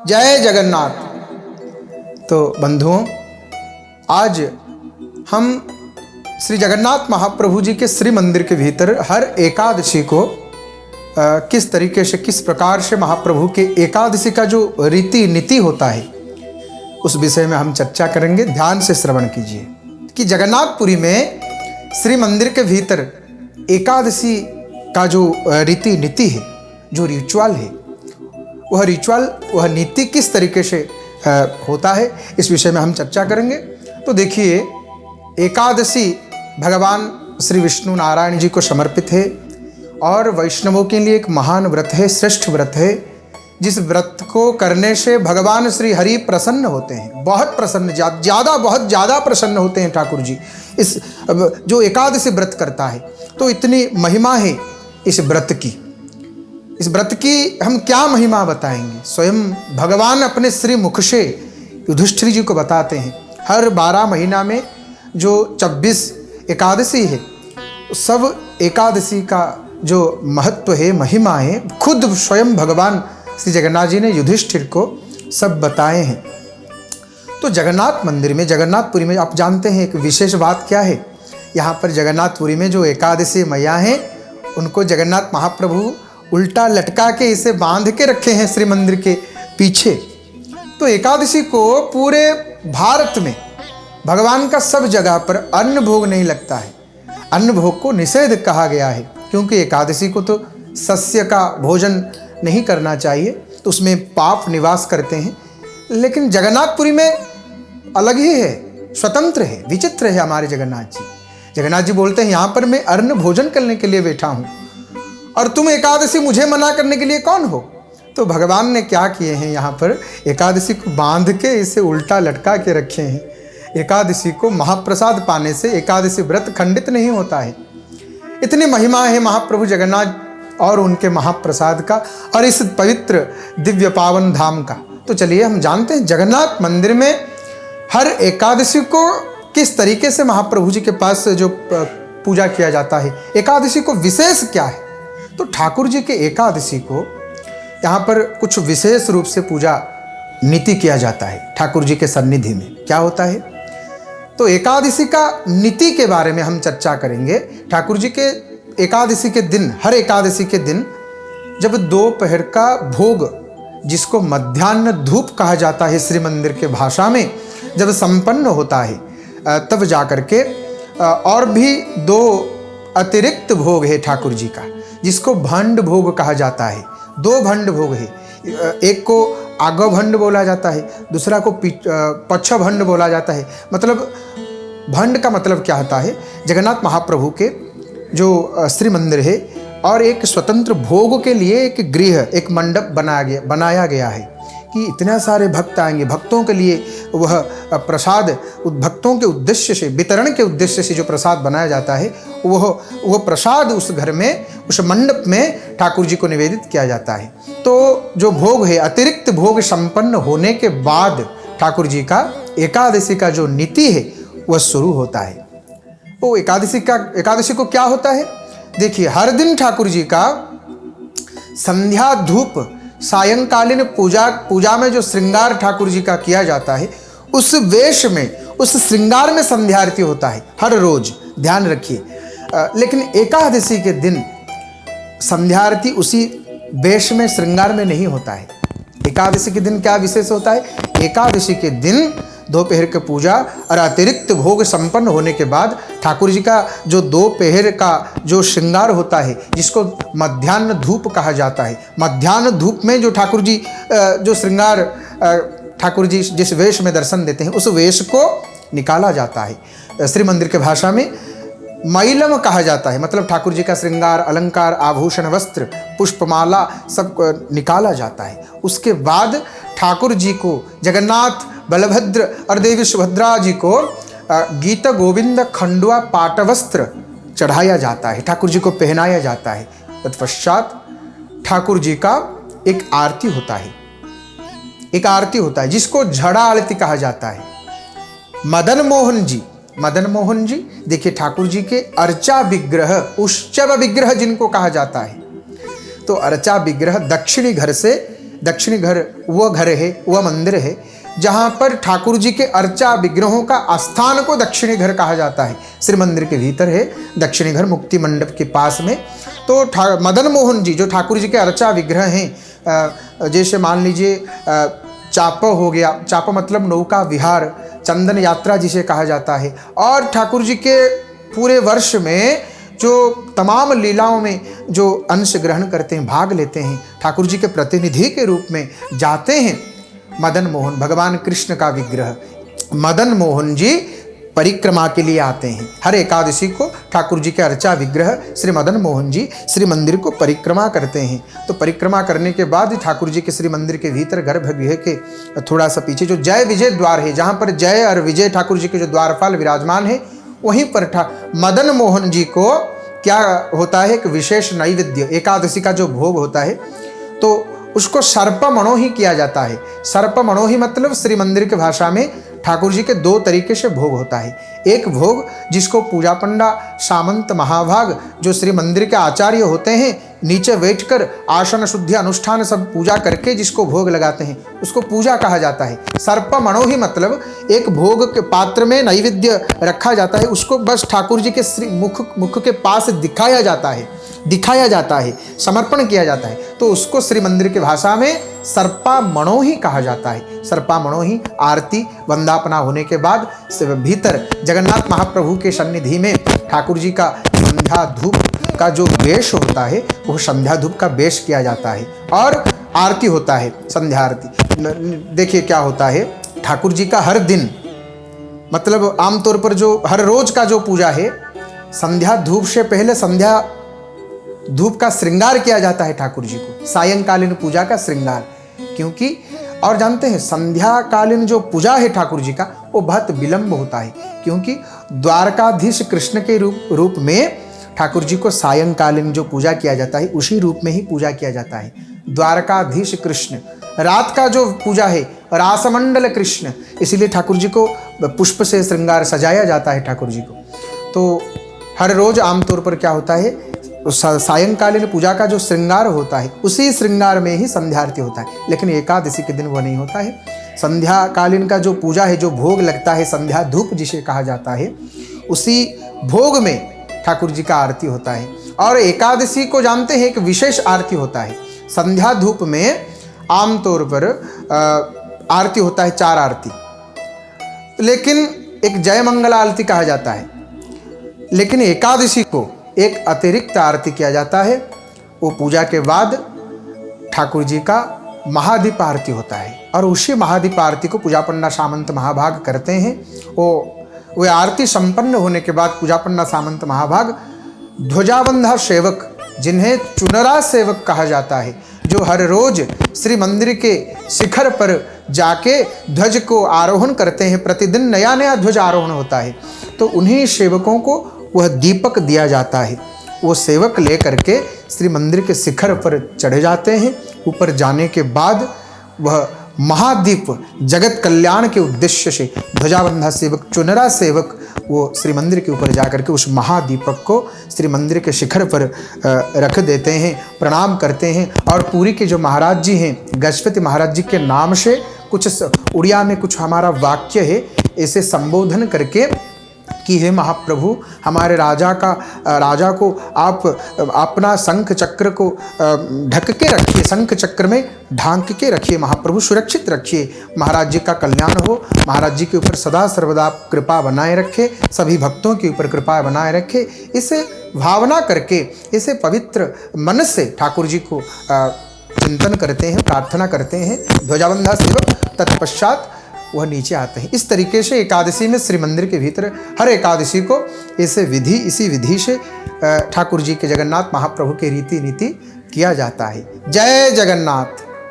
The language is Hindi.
जय जगन्नाथ। तो बंधुओं, आज हम श्री जगन्नाथ महाप्रभु जी के श्री मंदिर के भीतर हर एकादशी को किस तरीके से, किस प्रकार से महाप्रभु के एकादशी का जो रीति नीति होता है उस विषय में हम चर्चा करेंगे। ध्यान से श्रवण कीजिए कि जगन्नाथपुरी में श्री मंदिर के भीतर एकादशी का जो रीति नीति है, जो रिचुअल है, वह नीति किस तरीके से होता है, इस विषय में हम चर्चा करेंगे। तो देखिए, एकादशी भगवान श्री विष्णु नारायण जी को समर्पित है और वैष्णवों के लिए एक महान व्रत है, श्रेष्ठ व्रत है, जिस व्रत को करने से भगवान श्री हरि प्रसन्न होते हैं, बहुत प्रसन्न, बहुत ज़्यादा प्रसन्न होते हैं ठाकुर जी। इस जो एकादशी व्रत करता है, तो इतनी महिमा है इस व्रत की। इस व्रत की हम क्या महिमा बताएंगे, स्वयं भगवान अपने श्री मुख से युधिष्ठिर जी को बताते हैं। हर 12 महीना में जो 26 एकादशी है, सब एकादशी का जो महत्व है, महिमा है, खुद स्वयं भगवान श्री जगन्नाथ जी ने युधिष्ठिर को सब बताए हैं। तो जगन्नाथ मंदिर में, जगन्नाथपुरी में आप जानते हैं एक विशेष बात क्या है। यहाँ पर जगन्नाथपुरी में जो एकादशी मैया हैं, उनको जगन्नाथ महाप्रभु उल्टा लटका के इसे बांध के रखे हैं श्री मंदिर के पीछे। तो एकादशी को पूरे भारत में भगवान का सब जगह पर अन्न भोग नहीं लगता है। अन्न भोग को निषेध कहा गया है, क्योंकि एकादशी को तो सस्य का भोजन नहीं करना चाहिए, तो उसमें पाप निवास करते हैं। लेकिन जगन्नाथपुरी में अलग ही है, स्वतंत्र है, विचित्र है हमारे जगन्नाथ जी। जगन्नाथ जी बोलते हैं, यहाँ पर मैं अन्न भोजन करने के लिए बैठा हूँ और तुम एकादशी मुझे मना करने के लिए कौन हो। तो भगवान ने क्या किए हैं, यहाँ पर एकादशी को बांध के इसे उल्टा लटका के रखे हैं। एकादशी को महाप्रसाद पाने से एकादशी व्रत खंडित नहीं होता है। इतनी महिमा है महाप्रभु जगन्नाथ और उनके महाप्रसाद का और इस पवित्र दिव्य पावन धाम का। तो चलिए हम जानते हैं जगन्नाथ मंदिर में हर एकादशी को किस तरीके से महाप्रभु जी के पास जो पूजा किया जाता है, एकादशी को विशेष क्या है। तो ठाकुर जी के एकादशी को यहाँ पर कुछ विशेष रूप से पूजा नीति किया जाता है। ठाकुर जी के सन्निधि में क्या होता है, तो एकादशी का नीति के बारे में हम चर्चा करेंगे। ठाकुर जी के एकादशी के दिन, हर एकादशी के दिन जब दोपहर का भोग, जिसको मध्याह्न धूप कहा जाता है श्री मंदिर के भाषा में, जब संपन्न होता है, तब जाकर के और भी 2 अतिरिक्त भोग है ठाकुर जी का, जिसको भंड भोग कहा जाता है। 2 भंड भोग है, एक को आगो भंड बोला जाता है, दूसरा को पच्छ भंड बोला जाता है। मतलब भंड का मतलब क्या होता है, जगन्नाथ महाप्रभु के जो श्री मंदिर है और एक स्वतंत्र भोग के लिए एक गृह, एक मंडप बनाया गया है कि इतने सारे भक्त आएंगे, भक्तों के लिए वह प्रसाद, भक्तों के उद्देश्य से, वितरण के उद्देश्य से जो प्रसाद बनाया जाता है, वह प्रसाद उस घर में, उस मंडप में ठाकुर जी को निवेदित किया जाता है। तो जो भोग है, अतिरिक्त भोग संपन्न होने के बाद ठाकुर जी का एकादशी का जो नीति है वह शुरू होता है। वो एकादशी को क्या होता है, देखिए, हर दिन ठाकुर जी का संध्या धूप, सायंकालीन पूजा में जो श्रृंगार ठाकुर जी का किया जाता है, उस वेश में, उस श्रृंगार में संध्या आरती होता है हर रोज, ध्यान रखिए। लेकिन एकादशी के दिन संध्या आरती उसी वेश में, श्रृंगार में नहीं होता है। एकादशी के दिन क्या विशेष होता है, एकादशी के दिन दोपहर की पूजा और अतिरिक्त भोग संपन्न होने के बाद ठाकुर जी का जो दोपहर का जो श्रृंगार होता है, जिसको मध्याह्न धूप कहा जाता है, मध्याह्न धूप में जो ठाकुर जी जो श्रृंगार, ठाकुर जी जिस वेश में दर्शन देते हैं, उस वेश को निकाला जाता है। श्री मंदिर के भाषा में मैलम कहा जाता है, मतलब ठाकुर जी का श्रृंगार, अलंकार, आभूषण, वस्त्र, पुष्पमाला सब निकाला जाता है। उसके बाद ठाकुर जी को, जगन्नाथ, बलभद्र और देवी सुभद्रा जी को गीत गोविंद खंडवा पाटवस्त्र चढ़ाया जाता है, ठाकुर जी को पहनाया जाता है। तत्पश्चात ठाकुर जी का एक आरती होता है, जिसको झड़ा आरती कहा जाता है। मदन मोहन जी देखिए, ठाकुर जी के अर्चा विग्रह, उश्चव विग्रह जिनको कहा जाता है, तो अर्चा विग्रह दक्षिणी घर से दक्षिणी घर वह घर है, वह मंदिर है जहाँ पर ठाकुर जी के अर्चा विग्रहों का आस्थान को दक्षिणी घर कहा जाता है। श्री मंदिर के भीतर है दक्षिणी घर, मुक्ति मंडप के पास में। तो मदन मोहन जी जो ठाकुर जी के अर्चा विग्रह हैं, जैसे मान लीजिए चाप हो गया, चाप मतलब नौका विहार, चंदन यात्रा जिसे कहा जाता है, और ठाकुर जी के पूरे वर्ष में जो तमाम लीलाओं में जो अंश ग्रहण करते हैं, भाग लेते हैं, ठाकुर जी के प्रतिनिधि के रूप में जाते हैं। मदन मोहन भगवान कृष्ण का विग्रह, मदन मोहन जी परिक्रमा के लिए आते हैं। हर एकादशी को ठाकुर जी के अर्चा विग्रह श्री मदन मोहन जी श्री मंदिर को परिक्रमा करते हैं। तो परिक्रमा करने के बाद ठाकुर जी के श्री मंदिर के भीतर गर्भगृह के थोड़ा सा पीछे जो जय विजय द्वार है, जहाँ पर जय और विजय ठाकुर जी के जो द्वारपाल विराजमान है, वहीं पर मदन मोहन जी को क्या होता है, एक विशेष नैवेद्य एकादशी का जो भोग होता है, तो उसको सर्पमणोही किया जाता है। सर्पमणोही मतलब श्री मंदिर की भाषा में ठाकुर जी के दो तरीके से भोग होता है। एक भोग जिसको पूजा पंडा, सामंत, महाभाग जो श्री मंदिर के आचार्य होते हैं, नीचे बैठकर आसन शुद्धि अनुष्ठान सब पूजा करके जिसको भोग लगाते हैं, उसको पूजा कहा जाता है। सर्पमणोही मतलब एक भोग के पात्र में नैवेद्य रखा जाता है, उसको बस ठाकुर जी के श्री मुख के पास दिखाया जाता है, समर्पण किया जाता है, तो उसको श्री मंदिर की भाषा में सर्पामणोही कहा जाता है। सर्पामणोही आरती वंदापना होने के बाद भीतर जगन्नाथ महाप्रभु के सन्निधि में ठाकुर जी का संध्या धूप का जो वेश होता है, वो संध्या धूप का वेश किया जाता है और आरती होता है, संध्या आरती। देखिए क्या होता है, ठाकुर जी का हर दिन मतलब आमतौर पर जो हर रोज का जो पूजा है, संध्या धूप से पहले संध्या धूप का श्रृंगार किया जाता है ठाकुर जी को, सायंकालीन पूजा का श्रृंगार। क्योंकि और जानते हैं संध्याकालीन जो पूजा है ठाकुर जी का, वो बहुत विलंब होता है, क्योंकि द्वारकाधीश कृष्ण के रूप में ठाकुर जी को सायंकालीन जो पूजा किया जाता है, उसी रूप में ही पूजा किया जाता है। द्वारकाधीश कृष्ण, रात का जो पूजा है रासमंडल कृष्ण, इसीलिए ठाकुर जी को पुष्प से श्रृंगार सजाया जाता है ठाकुर जी को। तो हर रोज आमतौर पर क्या होता है, सायंकालीन पूजा का जो श्रृंगार होता है, उसी श्रृंगार में ही संध्या आरती होता है। लेकिन एकादशी के दिन वो नहीं होता है। संध्याकालीन का जो पूजा है, जो भोग लगता है, संध्या धूप जिसे कहा जाता है, उसी भोग में ठाकुर जी का आरती होता है। और एकादशी को जानते हैं एक विशेष आरती होता है। संध्या धूप में आमतौर पर आरती होता है 4 आरती, लेकिन एक जय मंगला आरती कहा जाता है। लेकिन एकादशी को एक अतिरिक्त आरती किया जाता है। वो पूजा के बाद ठाकुर जी का महादीप आरती होता है, और उसी महादीप आरती को पूजा पंडा सामंत महाभाग करते हैं। वो आरती संपन्न होने के बाद पूजा पंडा सामंत महाभाग ध्वजाबंधा सेवक, जिन्हें चुनरा सेवक कहा जाता है, जो हर रोज श्री मंदिर के शिखर पर जाके ध्वज को आरोहण करते हैं, प्रतिदिन नया नया ध्वज आरोहण होता है, तो उन्हीं सेवकों को वह दीपक दिया जाता है। वो सेवक लेकर के श्री मंदिर के शिखर पर चढ़ जाते हैं। ऊपर जाने के बाद वह महादीप जगत कल्याण के उद्देश्य से ध्वजाबंधा सेवक, चुनरा सेवक, वो श्री मंदिर के ऊपर जाकर के उस महादीपक को श्री मंदिर के शिखर पर रख देते हैं, प्रणाम करते हैं। और पुरी के जो महाराज जी हैं, गजपति महाराज जी के नाम से कुछ उड़िया में कुछ हमारा वाक्य है, ऐसे संबोधन करके कि हे महाप्रभु, हमारे राजा को आप अपना शंख चक्र को ढक के रखिए, शंख चक्र में ढांक के रखिए महाप्रभु, सुरक्षित रखिए। महाराज जी का कल्याण हो, महाराज जी के ऊपर सदा सर्वदा कृपा बनाए रखे, सभी भक्तों के ऊपर कृपा बनाए रखे। इसे भावना करके, इसे पवित्र मन से ठाकुर जी को चिंतन करते हैं, प्रार्थना करते हैं ध्वजाबंधा सेवक। तत्पश्चात वह नीचे आते हैं। इस तरीके से एकादशी में श्री मंदिर के भीतर हर एकादशी को इसी विधि से ठाकुर जी के, जगन्नाथ महाप्रभु के रीति नीति किया जाता है। जय जगन्नाथ।